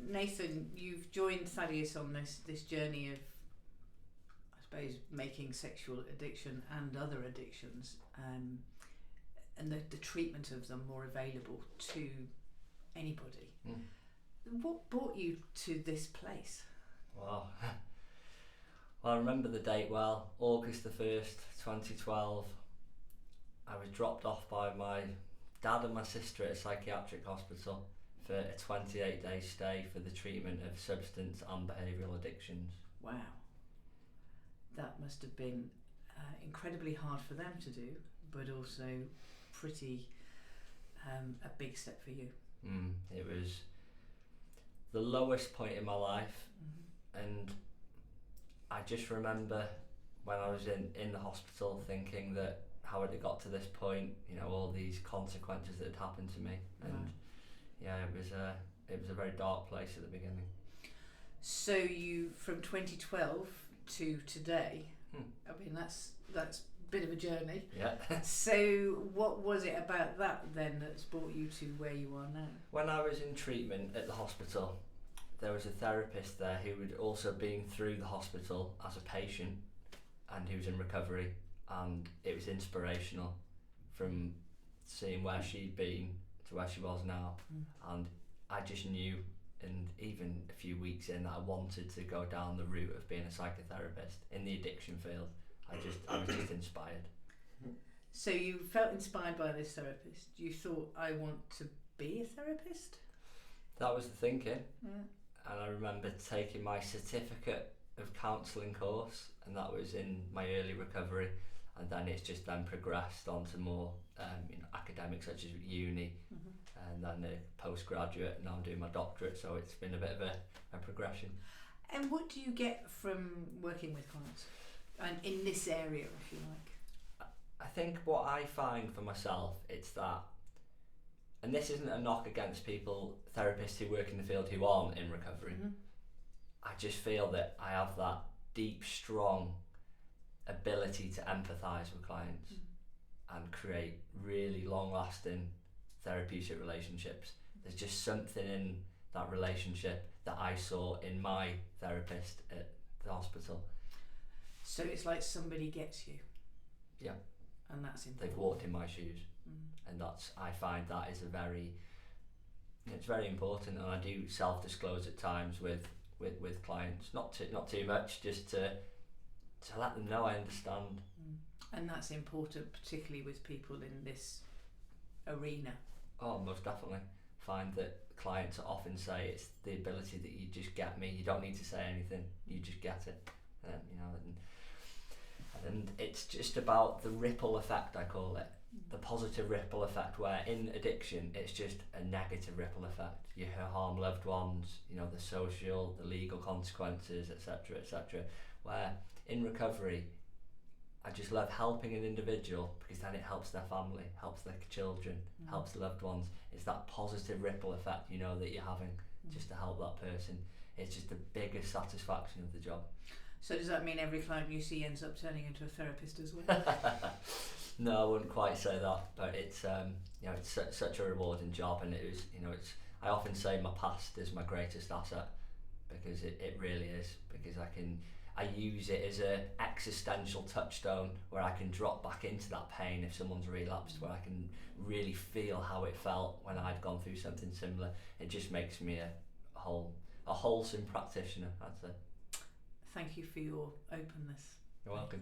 Nathan, you've joined Thaddeus on this journey of, I suppose, making sexual addiction and other addictions and the treatment of them more available to anybody. What brought you to this place? Wow. Well, I remember the date well, August the 1st, 2012. I was dropped off by my dad and my sister at a psychiatric hospital for a 28-day stay for the treatment of substance and behavioural addictions. Wow. That must have been incredibly hard for them to do, but also pretty a big step for you. It was the lowest point in my life, and I just remember when I was in the hospital thinking that how had it got to this point, all these consequences that had happened to me, and it was a very dark place at the beginning. So you, from 2012 to today, I mean that's a bit of a journey. Yeah. So what was it about that then that's brought you to where you are now? When I was in treatment at the hospital, there was a therapist there who had also been through the hospital as a patient, and he was in recovery, and it was inspirational from seeing where she'd been to where she was now. And I just knew, and even a few weeks in, that I wanted to go down the route of being a psychotherapist in the addiction field. I was just inspired. So you felt inspired by this therapist. You thought, I want to be a therapist? That was the thinking. And I remember taking my certificate of counselling course, and that was in my early recovery, and then it's just then progressed on to more academics such as uni, and then a postgraduate, and now I'm doing my doctorate, so it's been a bit of a progression. And what do you get from working with clients, and in this area, if you like? I think what I find for myself, it's that, and this isn't a knock against people, therapists who work in the field who aren't in recovery, I just feel that I have that deep, strong ability to empathise with clients and create really long-lasting therapeutic relationships. There's just something in that relationship that I saw in my therapist at the hospital. So it's like somebody gets you. Yeah. And that's important. They've walked in my shoes, and I find that is it's very important, and I do self-disclose at times with clients, not too much, just to let them know I understand. And that's important, particularly with people in this arena. Oh, most definitely. Find that clients often say it's the ability that you just get me. You don't need to say anything. You just get it. And it's just about the ripple effect, I call it. The positive ripple effect, where in addiction it's just a negative ripple effect. You harm loved ones, the social, the legal consequences, etc., etc. Where in recovery, I just love helping an individual, because then it helps their family, helps their children, helps the loved ones. It's that positive ripple effect, that you're having just to help that person. It's just the biggest satisfaction of the job. So does that mean every client you see ends up turning into a therapist as well? No, I wouldn't quite say that, but it's it's such a rewarding job, and I often say my past is my greatest asset, because it really is, because I use it as a existential touchstone where I can drop back into that pain if someone's relapsed, where I can really feel how it felt when I'd gone through something similar. It just makes me a wholesome practitioner, I'd say. Thank you for your openness. You're welcome.